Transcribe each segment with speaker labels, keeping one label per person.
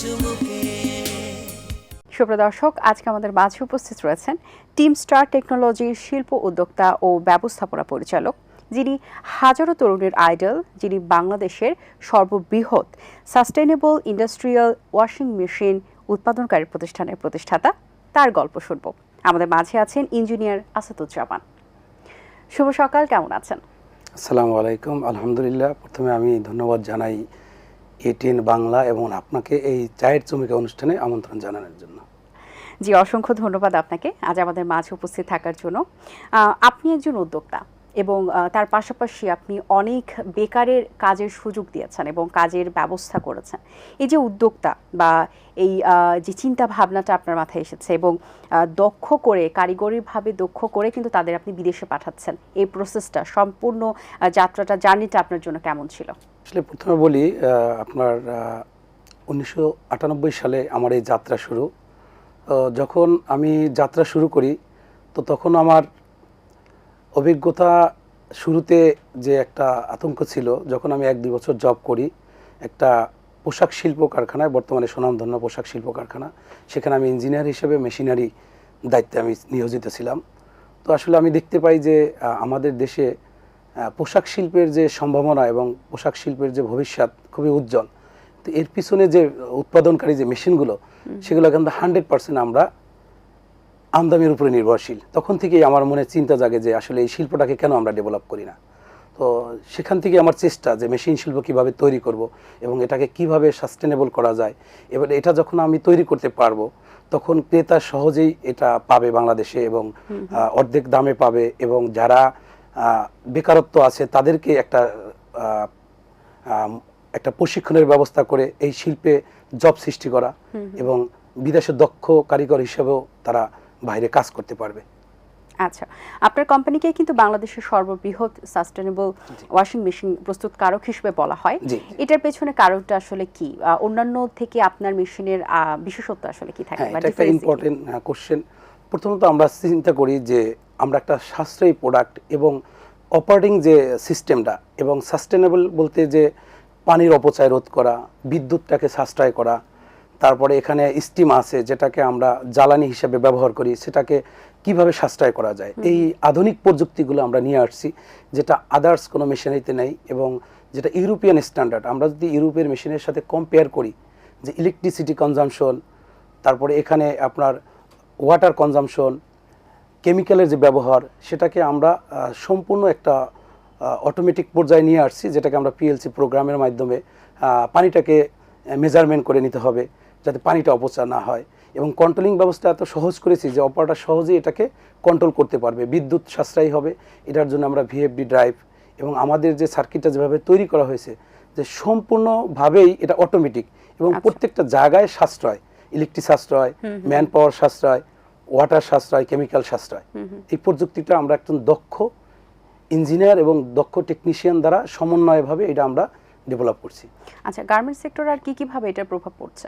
Speaker 1: সুমুখে।
Speaker 2: সুপ্রদর্শক, আজকে আমাদের মাঝে উপস্থিত রয়েছেন টিম স্টার টেকনোলজির শিল্প উদ্যোক্তা ও ব্যবস্থাপনা পরিচালক, যিনি হাজারো তরুণের আইডল, যিনি বাংলাদেশের সর্ববৃহৎ সাস্টেইনেবল ইন্ডাস্ট্রিয়াল ওয়াশিং মেশিন উৎপাদনকারী প্রতিষ্ঠানের প্রতিষ্ঠাতা। তার গল্প শুনব। আমাদের মাঝে আছেন ইঞ্জিনিয়ার আসাদুজ্জামান। শুভ সকাল, কেমন আছেন?
Speaker 3: আসসালামু আলাইকুম। আলহামদুলিল্লাহ। প্রথমে আমি ধন্যবাদ জানাই এটিএন বাংলা এবং আপনাকে এই চায়ের চুমুকে অনুষ্ঠানে আমন্ত্রণ জানানোর জন্য।
Speaker 2: জি, অসংখ্য ধন্যবাদ আপনাকে আজ আমাদের মাঝে উপস্থিত থাকার জন্য। আপনি একজন উদ্যোক্তা এবং তার পাশাপাশি আপনি অনেক বেকারের কাজের সুযোগ দিয়েছেন এবং কাজের ব্যবস্থা করেছেন। এই যে উদ্যোক্তা বা এই যে চিন্তা ভাবনাটা আপনার মাথায় এসেছে এবং দক্ষ করে, কারিগরিভাবে দক্ষ করে কিন্তু তাদের আপনি বিদেশে পাঠাচ্ছেন, এই প্রসেসটা, সম্পূর্ণ যাত্রাটা, জার্নিটা আপনার জন্য কেমন ছিল?
Speaker 3: আসলে প্রথমে বলি, আপনার 1998 সালে আমার এই যাত্রা শুরু। যখন আমি যাত্রা শুরু করি তো তখন আমার অভিজ্ঞতা শুরুতে যে একটা আতঙ্ক ছিল, যখন আমি 1-2 বছর জব করি একটা পোশাক শিল্প কারখানায়, বর্তমানে সুনামধন্য পোশাক শিল্প কারখানা, সেখানে আমি ইঞ্জিনিয়ার হিসেবে মেশিনারি দায়িত্বে আমি নিয়োজিত ছিলাম। তো আসলে আমি দেখতে পাই যে আমাদের দেশে পোশাক শিল্পের যে সম্ভাবনা এবং পোশাক শিল্পের যে ভবিষ্যৎ খুবই উজ্জ্বল। তো এর পিছনে যে উৎপাদনকারী যে মেশিনগুলো, সেগুলো কিন্তু 100% আমরা আমদানির উপরে নির্ভরশীল। তখন থেকেই আমার মনে চিন্তা জাগে যে আসলে এই শিল্পটাকে কেন আমরা ডেভেলপ করি না। তো সেখান থেকে আমার চেষ্টা যে মেশিন শিল্প কিভাবে তৈরি করব এবং এটাকে কিভাবে সাস্টেনেবল করা যায়। এবার এটা যখন আমি তৈরি করতে পারবো তখন ক্রেতা সহজেই এটা পাবে বাংলাদেশে এবং অর্ধেক দামে পাবে, এবং যারা বেকারত্ব আছে তাদেরকে একটা প্রশিক্ষণের ব্যবস্থা করে এই শিল্পে জব সৃষ্টি করা এবং বিদেশে দক্ষ কারিগর হিসেবেও তারা বাইরে কাজ করতে পারবে।
Speaker 2: আচ্ছা, আপনার কোম্পানিকে কিন্তু বাংলাদেশের সর্ববৃহৎ সাস্টেনেবল ওয়াশিং মেশিন প্রস্তুতকারক হিসেবে বলা হয়। এটার পেছনে কারণটা আসলে কি? অন্যান্য থেকে আপনার মেশিনের বিশেষত্ব আসলে কি থাকে?
Speaker 3: এটা একটা ইম্পর্টেন্ট কোশ্চেন। প্রথমত আমরা চিন্তা করি যে আমরা একটা সাশ্রয়ী প্রোডাক্ট এবং অপারেটিং যে সিস্টেমটা এবং সাস্টেনেবল বলতে যে পানির অপচয় রোধ করা, বিদ্যুৎটাকে সাশ্রয় করা, তারপরে এখানে স্টিম আছে যেটাকে আমরা জ্বালানি হিসেবে ব্যবহার করি, সেটাকে কিভাবে সাশ্রয় করা যায়। এই আধুনিক প্রযুক্তিগুলো আমরা নিয়ে আসছি যেটা আদার্স কোনো মেশিনারিতে নেই এবং যেটা ইউরোপিয়ান স্ট্যান্ডার্ড। আমরা যদি ইউরোপের মেশিনের সাথে কম্পেয়ার করি যে ইলেকট্রিসিটি কনজামশন, তারপরে এখানে আপনার ওয়াটার কনজামশন, কেমিক্যালের যে ব্যবহার, সেটাকে আমরা সম্পূর্ণ একটা অটোমেটিক পর্যায়ে নিয়ে আসছি, যেটাকে আমরা পিএলসি প্রোগ্রামের মাধ্যমে পানিটাকে মেজারমেন্ট করে নিতে হবে যাতে পানিটা অপচয় না হয়, এবং কন্ট্রোলিং ব্যবস্থা এত সহজ করেছি যে অপারেটর সহজেই এটাকে কন্ট্রোল করতে পারবে, বিদ্যুৎ সাশ্রয়ী হবে। এটার জন্য আমরা ভিএফডি ড্রাইভ এবং আমাদের যে সার্কিটটা যেভাবে তৈরি করা হয়েছে যে সম্পূর্ণভাবেই এটা অটোমেটিক এবং প্রত্যেকটা জায়গায় সাশ্রয়, ইলেকট্রিক সাশ্রয়, ম্যান পাওয়ার সাশ্রয়, ওয়াটার সাশ্রয়, কেমিক্যাল সাশ্রয়। এই প্রযুক্তিটা আমরা একজন দক্ষ ইঞ্জিনিয়ার এবং দক্ষ টেকনিশিয়ান দ্বারা সমন্বয়ভাবে এটা আমরা ডেভেলপ করছি।
Speaker 2: আচ্ছা, গার্মেন্টস সেক্টর আর কিভাবে এটার প্রভাব পড়ছে,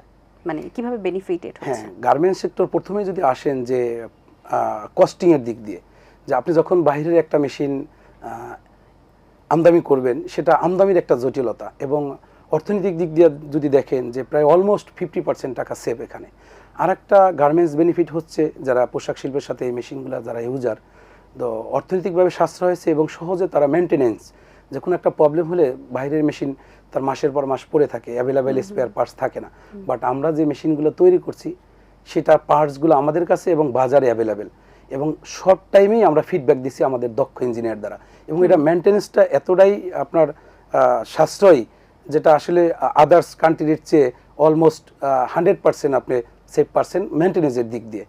Speaker 2: মানে কিভাবে বেনিফিটেড হচ্ছে?
Speaker 3: হ্যাঁ, গার্মেন্টস সেক্টর প্রথমে যদি আসেন যে কস্টিং এর দিক দিয়ে, যে আপনি যখন বাইরের একটা মেশিন আমদানি করবেন, সেটা আমদানির একটা জটিলতা, এবং অর্থনৈতিক দিক দিয়ে যদি দেখেন যে প্রায় অলমোস্ট 50% টাকা সেভ এখানে। আর একটা গার্মেন্টস বেনিফিট হচ্ছে যারা পোশাক শিল্পের সাথে এই মেশিনগুলো যারা ইউজার, তো অর্থনৈতিকভাবে সাশ্রয় হয়েছে এবং সহজে তারা মেনটেনেন্স, যে কোনো একটা প্রবলেম হলে বাইরের মেশিন তার মাসের পর মাস পড়ে থাকে, অ্যাভেলেবেল স্পেয়ার পার্টস থাকে না। বাট আমরা যে মেশিনগুলো তৈরি করছি সেটার পার্টসগুলো আমাদের কাছে এবং বাজারে অ্যাভেলেবেল, এবং শর্ট টাইমেই আমরা ফিডব্যাক দিচ্ছি আমাদের দক্ষ ইঞ্জিনিয়ার দ্বারা, এবং এটা মেনটেনেন্সটা এতটাই আপনার সাশ্রয়ী যেটা আসলে আদার্স কান্ট্রির চেয়ে অলমোস্ট 100% আপনি সেভ পার্সেন্ট মেনটেনেন্সের দিক দিয়ে।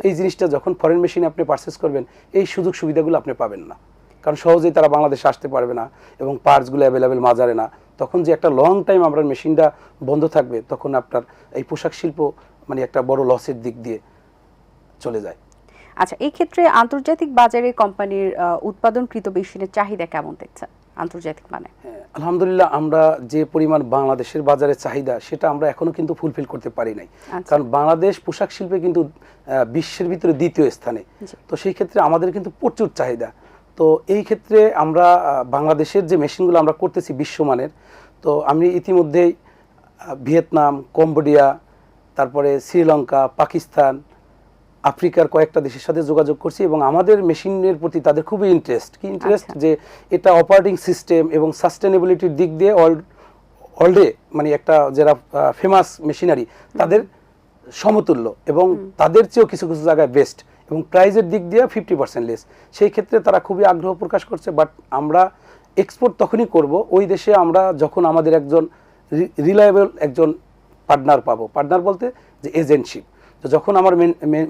Speaker 3: এই জিনিসটা যখন ফরেন মেশিন আপনি পারচেস করবেন এই সুযোগ সুবিধাগুলো আপনি পাবেন না, কারণ সহজেই তারা বাংলাদেশে আসতে পারবে না এবং পার্টসগুলো অ্যাভেলেবেল বাজারে না। তখন যে একটা লং টাইম আপনার মেশিনটা বন্ধ থাকবে, তখন আপনার এই পোশাক শিল্প মানে একটা বড় লসের দিক দিয়ে চলে যায়।
Speaker 2: আচ্ছা, এই ক্ষেত্রে আন্তর্জাতিক বাজারে কোম্পানির উৎপাদনকৃত মেশিনের চাহিদা কেমন দেখছেন আন্তর্জাতিক মানে?
Speaker 3: আলহামদুলিল্লাহ, আমরা যে পরিমাণ বাংলাদেশের বাজারে চাহিদা সেটা আমরা এখনো কিন্তু ফুলফিল করতে পারি নাই। কারণ বাংলাদেশ পোশাক শিল্পে কিন্তু বিশ্বের ভিতরে দ্বিতীয় স্থানে, তো সেই ক্ষেত্রে আমাদের কিন্তু প্রচুর চাহিদা। তো এই ক্ষেত্রে আমরা বাংলাদেশের যে মেশিনগুলো আমরা করতেছি বিশ্বমানের, তো আমি ইতিমধ্যেই ভিয়েতনাম, কম্বোডিয়া তারপরে শ্রীলঙ্কা, পাকিস্তান, আফ্রিকার কয়েকটা দেশের সাথে যোগাযোগ করছি এবং আমাদের মেশিনের প্রতি তাদের খুবই ইন্টারেস্ট যে এটা অপারেটিং সিস্টেম এবং সাস্টেনেবিলিটির দিক দিয়ে অলডে মানে একটা যারা ফেমাস মেশিনারি তাদের সমতুল্য এবং তাদের চেয়েও কিছু কিছু জায়গায় বেস্ট এবং প্রাইজের দিক দিয়ে 50% লেস। সেই ক্ষেত্রে তারা খুবই আগ্রহ প্রকাশ করছে। বাট আমরা এক্সপোর্ট তখনই করব ওই দেশে আমরা যখন আমাদের একজন রিলায়েবল একজন পার্টনার পাবো। পার্টনার বলতে যে এজেন্টশিপ, তো যখন আমার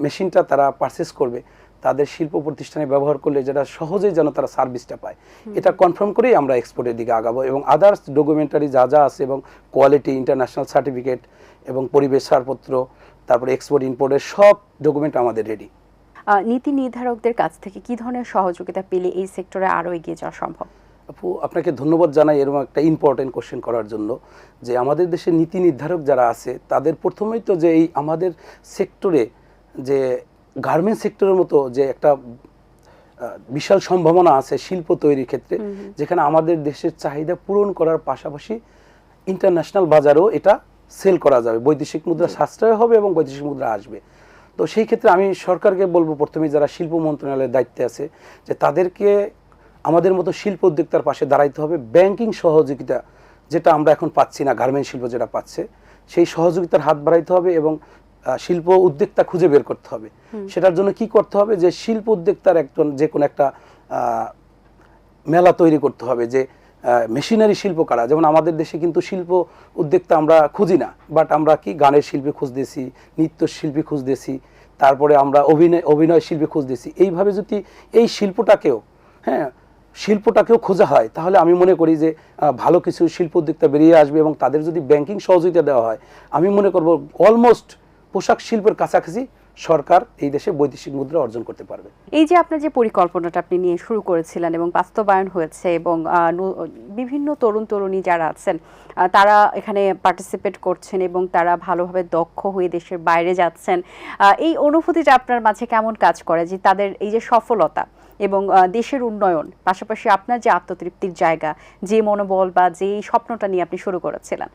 Speaker 3: মেশিনটা তারা পারচেস করবে তাদের শিল্প প্রতিষ্ঠানে ব্যবহার করলে যেটা সহজেই যেন তারা সার্ভিসটা পায়, এটা কনফার্ম করেই আমরা এক্সপোর্টের দিকে আগাবো। এবং আদার্স ডকুমেন্টারি যা যা আছে এবং কোয়ালিটি, ইন্টারন্যাশনাল সার্টিফিকেট এবং পরিবেশ ছাড়পত্র, তারপরে এক্সপোর্ট ইম্পোর্টের সব ডকুমেন্ট আমাদের রেডি।
Speaker 2: নীতি নির্ধারকদের কাছ থেকে কি ধরনের সহযোগিতা পেলে এই সেক্টরে আরও এগিয়ে যাওয়া সম্ভব?
Speaker 3: আপু, আপনাকে ধন্যবাদ জানাই এরকম একটা ইম্পর্টেন্ট কোশ্চেন করার জন্য। যে আমাদের দেশে নীতি নির্ধারক যারা আছে তাদের প্রথমেই তো যে এই আমাদের সেক্টরে যে গার্মেন্টস সেক্টরের মতো যে একটা বিশাল সম্ভাবনা আছে শিল্প তৈরির ক্ষেত্রে, যেখানে আমাদের দেশের চাহিদা পূরণ করার পাশাপাশি ইন্টারন্যাশনাল বাজারেও এটা সেল করা যাবে, বৈদেশিক মুদ্রা সাশ্রয় হবে এবং বৈদেশিক মুদ্রা আসবে। তো সেই ক্ষেত্রে আমি সরকারকে বলবো প্রথমে যারা শিল্প মন্ত্রণালয়ের দায়িত্বে আছে যে তাদেরকে আমাদের মতো শিল্প উদ্যোক্তার পাশে দাঁড়াইতে হবে। ব্যাংকিং সহযোগিতা যেটা আমরা এখন পাচ্ছি না, গার্মেন্ট শিল্প যেটা পাচ্ছে, সেই সহযোগিতার হাত বাড়াইতে হবে এবং শিল্প উদ্যোক্তা খুঁজে বের করতে হবে। সেটার জন্য কি করতে হবে যে শিল্প উদ্যোক্তার একজন যে কোনো একটা মেলা তৈরি করতে হবে যে মেশিনারি শিল্প কারা। যেমন আমাদের দেশে কিন্তু শিল্প উদ্যোক্তা আমরা খুঁজি না, বাট আমরা কি গানের শিল্পী খুঁজতেছি, নৃত্য শিল্পী খুঁজতেছি, তারপরে আমরা অভিনয় শিল্পী খুঁজতেছি। এইভাবে যদি এই শিল্পটাকেও খোঁজা হয় তাহলে আমি মনে করি যে ভালো কিছু শিল্প উদ্যোক্তা বেরিয়ে আসবে এবং তাদের যদি ব্যাংকিং সহযোগিতা দেওয়া হয় আমি মনে করব অলমোস্ট পোশাক শিল্পের কাছাকাছি সরকার এই দেশে বৈদেশিক মুদ্রা অর্জন করতে পারবে।
Speaker 2: এই যে আপনার যে পরিকল্পনাটা আপনি নিয়ে শুরু করেছিলেন এবং বাস্তবায়ন হয়েছে এবং বিভিন্ন তরুণ তরুণী যারা আছেন তারা এখানে পার্টিসিপেট করছেন এবং তারা ভালোভাবে দক্ষ হয়ে দেশের বাইরে যাচ্ছেন, এই অনুভূতিটা আপনার মাঝে কেমন কাজ করে যে তাদের এই যে সফলতা এবং দেশের উন্নয়ন পাশাপাশি আপনার যে আত্মতৃপ্তির জায়গা, যে মনোবল বা যে স্বপ্নটা নিয়ে আপনি শুরু করেছিলেন,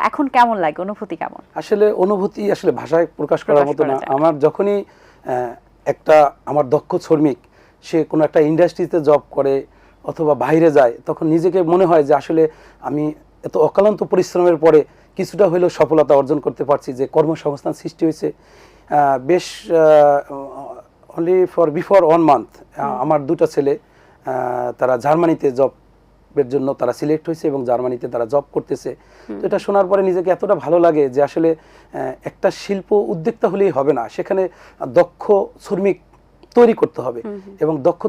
Speaker 2: এখন কেমন লাগে, অনুভূতি কেমন?
Speaker 3: আসলে অনুভূতি আসলে ভাষায় প্রকাশ করার মতো না। আমার যখনই একটা আমার দক্ষ শ্রমিক সে কোনো একটা ইন্ডাস্ট্রিতে জব করে অথবা বাইরে যায় তখন নিজেকে মনে হয় যে আসলে আমি এত অক্লান্ত পরিশ্রমের পরে কিছুটা হলেও সফলতা অর্জন করতে পারছি, যে কর্মসংস্থান সৃষ্টি হয়েছে। বেশ অনলি ফর বিফোর 1 মান্থ আমার 2টা ছেলে তারা জার্মানিতে জবের জন্য তারা সিলেক্ট হয়েছে এবং জার্মানিতে তারা জব করতেছে। তো এটা শোনার পরে নিজেকে এতটা ভালো লাগে যে আসলে একটা শিল্প উদ্যোক্তা হলেই হবে না, সেখানে দক্ষ শ্রমিক তৈরি করতে হবে এবং দক্ষ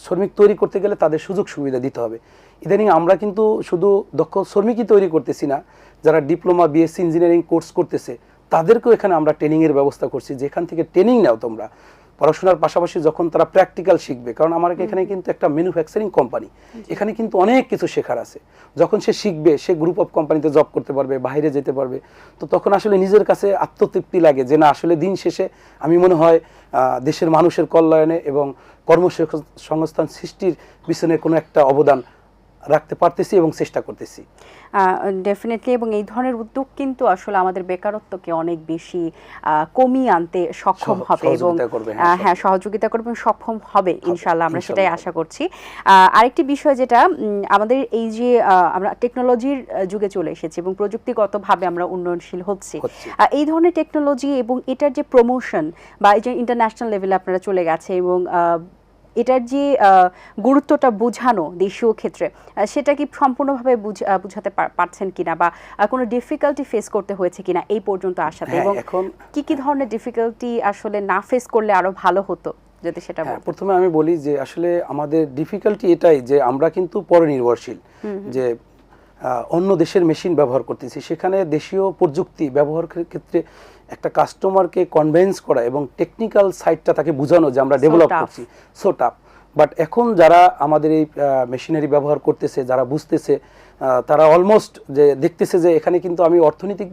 Speaker 3: শ্রমিক তৈরি করতে গেলে তাদের সুযোগ সুবিধা দিতে হবে। ইদানিং আমরা কিন্তু শুধু দক্ষ শ্রমিকই তৈরি করতেছি না, যারা ডিপ্লোমা বিএসসি ইঞ্জিনিয়ারিং কোর্স করতেছে তাদেরকেও এখানে আমরা ট্রেনিংয়ের ব্যবস্থা করছি, যেখান থেকে ট্রেনিং নাও তোমরা পড়াশোনার পাশাপাশি যখন তারা প্র্যাকটিক্যাল শিখবে। কারণ আমার এখানে কিন্তু একটা ম্যানুফ্যাকচারিং কোম্পানি, এখানে কিন্তু অনেক কিছু শেখার আছে। যখন সে শিখবে সে গ্রুপ অফ কোম্পানিতে জব করতে পারবে, বাইরে যেতে পারবে। তো তখন আসলে নিজের কাছে আত্মতৃপ্তি লাগে যে না আসলে দিন শেষে আমি মনে হয় দেশের মানুষের কল্যাণে এবং কর্মসংস্থান সৃষ্টির পিছনে কোনো একটা অবদান রাখতে পারতেছি এবং চেষ্টা করতেছি।
Speaker 2: ডেফিনেটলি, এবং এই ধরনের উদ্যোগ কিন্তু আসলে আমাদের বেকারত্বকে অনেক বেশি কমিয়ে আনতে সক্ষম হবে এবং হ্যাঁ সহযোগিতা করবে এবং সক্ষম হবে ইনশাআল্লাহ, আমরা সেটাই আশা করছি। আরেকটি বিষয় যেটা আমাদের এই যে আমরা টেকনোলজির যুগে চলে এসেছি এবং প্রযুক্তিগতভাবে আমরা উন্নয়নশীল হচ্ছি, এই ধরনের টেকনোলজি এবং এটার যে প্রমোশন বা এই যে ইন্টারন্যাশনাল লেভেলে আপনারা চলে গেছে এবং এটার যে গুরুত্বটা বোঝানো দেশীয় ক্ষেত্রে সেটা কি সম্পূর্ণভাবে বুঝাতে পারছেন কিনা বা কোনো ডিফিকাল্টি ফেস করতে হয়েছে কিনা এই পর্যন্ত আসাতে, এবং কি কি ধরনের ডিফিকাল্টি আসলে না ফেস করলে আরো ভালো হতো যদি সেটা বলেন?
Speaker 3: প্রথমে আমি বলি যে আসলে আমাদের ডিফিকাল্টি এটাই যে আমরা কিন্তু পরনির্ভরশীল, যে অন্য দেশের মেশিন ব্যবহার করতেছি, সেখানে দেশীয় প্রযুক্তি ব্যবহারের ক্ষেত্রে একটা কাস্টমারকে কনভিন্স করা এবং টেকনিক্যাল সাইডটা তাকে বোঝানো যে আমরা ডেভেলপ করছি, সো টাফ। বাট এখন যারা আমাদের এই মেশিনারি ব্যবহার করতেছে, যারা বুঝতেছে, তারা অলমোস্ট যে দেখতেছে যে এখানে কিন্তু আমি অর্থনৈতিক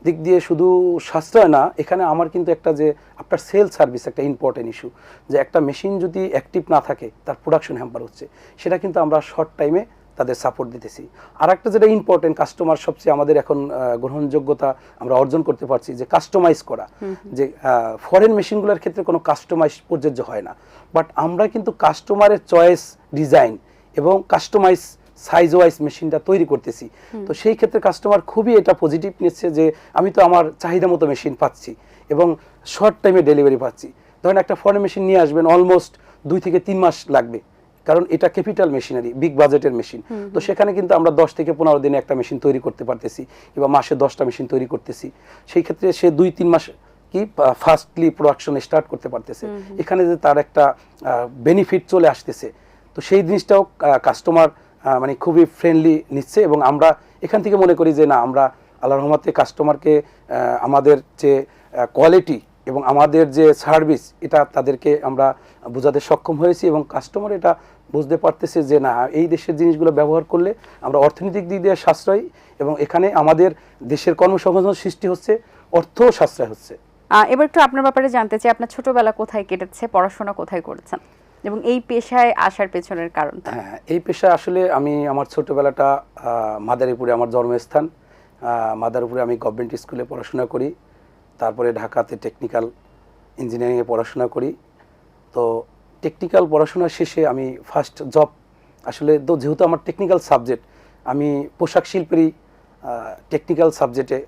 Speaker 3: দিক দিয়ে শুধু সাশ্রয় না, এখানে আমার কিন্তু একটা যে আপনার সেল সার্ভিস একটা ইম্পর্টেন্ট ইস্যু, যে একটা মেশিন যদি অ্যাক্টিভ না থাকে তার প্রোডাকশন হ্যাম্পার হচ্ছে, সেটা কিন্তু আমরা শর্ট টাইমে তাদের সাপোর্ট দিতেছি। আর একটা যেটা ইম্পর্টেন্ট, কাস্টমার সবচেয়ে আমাদের এখন গ্রহণযোগ্যতা আমরা অর্জন করতে পারছি, যে কাস্টমাইজ করা। যে ফরেন মেশিনগুলোর ক্ষেত্রে কোনো কাস্টমাইজ প্রযোজ্য হয় না, বাট আমরা কিন্তু কাস্টমারের চয়েস, ডিজাইন এবং কাস্টমাইজ সাইজ ওয়াইজ মেশিনটা তৈরি করতেছি। তো সেই ক্ষেত্রে কাস্টমার খুবই এটা পজিটিভ নিচ্ছে, যে আমি তো আমার চাহিদা মতো মেশিন পাচ্ছি এবং শর্ট টাইমে ডেলিভারি পাচ্ছি। ধরেন একটা ফরেন মেশিন নিয়ে আসবেন, অলমোস্ট 2 থেকে 3 মাস লাগবে, কারণ এটা ক্যাপিটাল মেশিনারি, বিগ বাজেটের মেশিন। তো সেখানে কিন্তু আমরা 10 থেকে 15 দিনে একটা মেশিন তৈরি করতে পারতেছি, কিংবা মাসে 10টা মেশিন তৈরি করতেছি। সেই ক্ষেত্রে সে 2-3 মাস কি ফাস্টলি প্রোডাকশন স্টার্ট করতে পারতেছে। এখানে যে তার একটা বেনিফিট চলে আসতেছে, তো সেই জিনিসটাও কাস্টমার মানে খুবই ফ্রেন্ডলি নিচ্ছে। এবং আমরা এখান থেকে মনে করি যে না, আমরা আল্লাহর রহমতে কাস্টমারকে আমাদের যে কোয়ালিটি এবং আমাদের যে সার্ভিস, এটা তাদেরকে আমরা বোঝাতে সক্ষম হয়েছি, এবং কাস্টমার এটা বুঝতে পারতেছে যে না, এই দেশের জিনিসগুলো ব্যবহার করলে আমরা অর্থনৈতিক দিক দিয়ে সাশ্রয়, এবং এখানে আমাদের দেশের কর্মসংস্থান সৃষ্টি হচ্ছে, অর্থও সাশ্রয় হচ্ছে।
Speaker 2: এবার একটু আপনার ব্যাপারে জানতে চাই, আপনার ছোটবেলা কোথায় কেটেছে, পড়াশোনা কোথায় করেছেন, এবং এই পেশায় আসার পেছনের কারণটা?
Speaker 3: হ্যাঁ, এই পেশায় আসলে আমি আমার ছোটবেলাটা মাদারীপুরে আমার জন্মস্থান। মাদারীপুরে আমি গভর্নমেন্ট স্কুলে পড়াশোনা করি, তারপরে ঢাকাতে টেকনিক্যাল ইঞ্জিনিয়ারিংয়ে পড়াশোনা করি। তো টেকনিক্যাল পড়াশোনা শেষে আমি ফার্স্ট জব, আসলে তো যেহেতু আমার টেকনিক্যাল সাবজেক্ট, আমি পোশাক শিল্পেরই টেকনিক্যাল সাবজেক্টে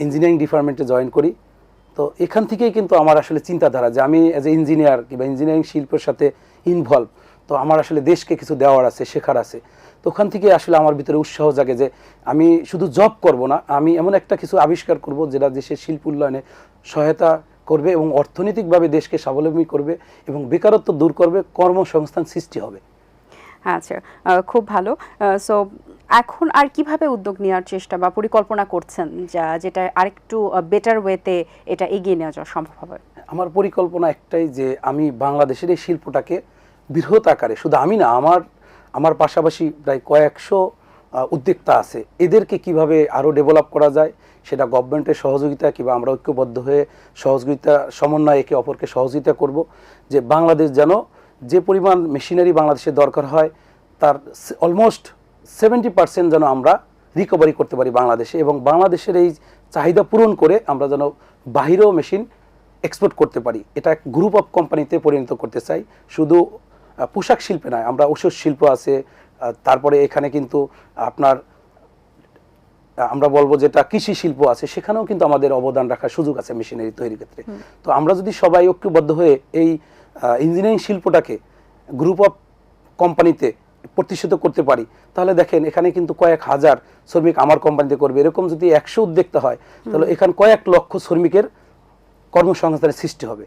Speaker 3: ইঞ্জিনিয়ারিং ডিপার্টমেন্টে জয়েন করি। তো এখান থেকেই কিন্তু আমার আসলে চিন্তাধারা, যে আমি অ্যাজ এ ইঞ্জিনিয়ার কিংবা ইঞ্জিনিয়ারিং শিল্পের সাথে ইনভলভ, তো আমার আসলে দেশকে কিছু দেওয়ার আছে, শেখার আছে। তো ওখান থেকে আসলে আমার ভিতরে উৎসাহ জাগে যে আমি শুধু জব করব না, আমি এমন একটা কিছু আবিষ্কার করব যেটা দেশের শিল্প উন্নয়নে সহায়তা করবে এবং অর্থনৈতিকভাবে দেশকে স্বাবলম্বী করবে এবং বেকারত্ব দূর করবে, কর্মসংস্থান সৃষ্টি হবে।
Speaker 2: আচ্ছা, খুব ভালো। সো এখন আর কিভাবে উদ্যোগ নেওয়ার চেষ্টা বা পরিকল্পনা করছেন, যেটা আরেকটু বেটার ওয়েতে এটা এগিয়ে নেওয়া যাওয়া সম্ভব হবে?
Speaker 3: আমার পরিকল্পনা একটাই, যে আমি বাংলাদেশের এই শিল্পটাকে বৃহৎ আকারে, শুধু আমি না, আমার পাশাপাশি প্রায় কয়েকশো উদ্যোক্তা আছে, এদেরকে কিভাবে আরও ডেভেলপ করা যায়, সেটা গভর্নমেন্টের সহযোগিতা কিংবা আমরা ঐক্যবদ্ধ হয়ে সহযোগিতা সমন্বয়ে একে অপরকে সহযোগিতা করব, যে বাংলাদেশ যেন যে পরিমাণ মেশিনারি বাংলাদেশে দরকার হয়, তার অলমোস্ট 70% যেন আমরা রিকভারি করতে পারি বাংলাদেশে, এবং বাংলাদেশের এই চাহিদা পূরণ করে আমরা যেন বাহিরেও মেশিন এক্সপোর্ট করতে পারি। এটা গ্রুপ অফ কোম্পানিতে পরিণত করতে চাই। শুধু পোশাক শিল্পে নয়, আমরা ওষুধ শিল্প আছে, তারপরে এখানে কিন্তু আপনার আমরা বলবো যেটা কৃষি শিল্প আছে, সেখানেও কিন্তু আমাদের অবদান রাখার সুযোগ আছে মেশিনারি তৈরির ক্ষেত্রে। তো আমরা যদি সবাই ঐক্যবদ্ধ হয়ে এই ইঞ্জিনিয়ারিং শিল্পটাকে গ্রুপ অফ কোম্পানিতে প্রতিষ্ঠিত করতে পারি, তাহলে দেখেন এখানে কিন্তু কয়েক হাজার শ্রমিক আমার কোম্পানিতে করবে। এরকম যদি 100 উদ্যোক্তা হয়, তাহলে এখানে কয়েক লক্ষ শ্রমিকের কর্মসংস্থানের সৃষ্টি হবে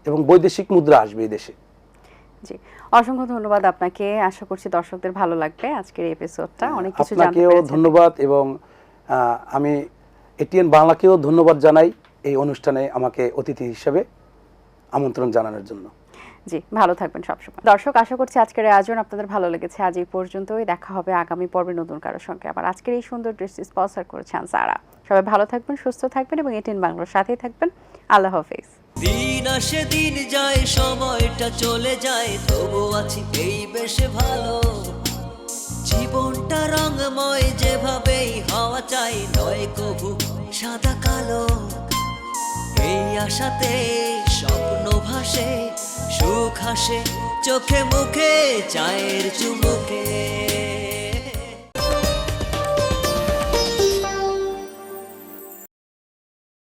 Speaker 3: এবং বৈদেশিক মুদ্রা আসবে এই দেশে।
Speaker 2: জি, অসংখ্য ধন্যবাদ আপনাকে। আশা করছি দর্শকদের ভালো লাগবে আজকের এই এপিসোডটা, অনেক কিছু জানতে
Speaker 3: আপনাকেও
Speaker 2: পেরেছেন।
Speaker 3: ধন্যবাদ, এবং আমি এটিএন বাংলাকেও ধন্যবাদ জানাই এই অনুষ্ঠানে আমাকে অতিথি হিসেবে আমন্ত্রণ জানানোর জন্য।
Speaker 2: জি, ভালো থাকবেন সবসময়। দর্শক, আশা করছি আজকের আয়োজন আপনাদের ভালো লেগেছে। আজ এই পর্যন্তই, দেখা হবে আগামী পর্বে নতুন কারোর সঙ্গে। আবার আজকের এই সুন্দর ড্রেসটি স্পন্সর করেছেন সারা। সবাই ভালো থাকবেন, সুস্থ থাকবেন এবং এটিএন বাংলার সাথেই থাকবেন। আল্লাহ হাফেজ।
Speaker 1: দিন আসে দিন যায়, সময়টা চলে যায়, তবু আছি এই বেশ ভালো। জীবনটা রঙময়, যেভাবেই হওয়া চাই, নয় কভু সাদা কালো। এই আশাতে স্বপ্ন ভাসে, সুখ হাসে চোখে মুখে, চায়ের চুমুকে।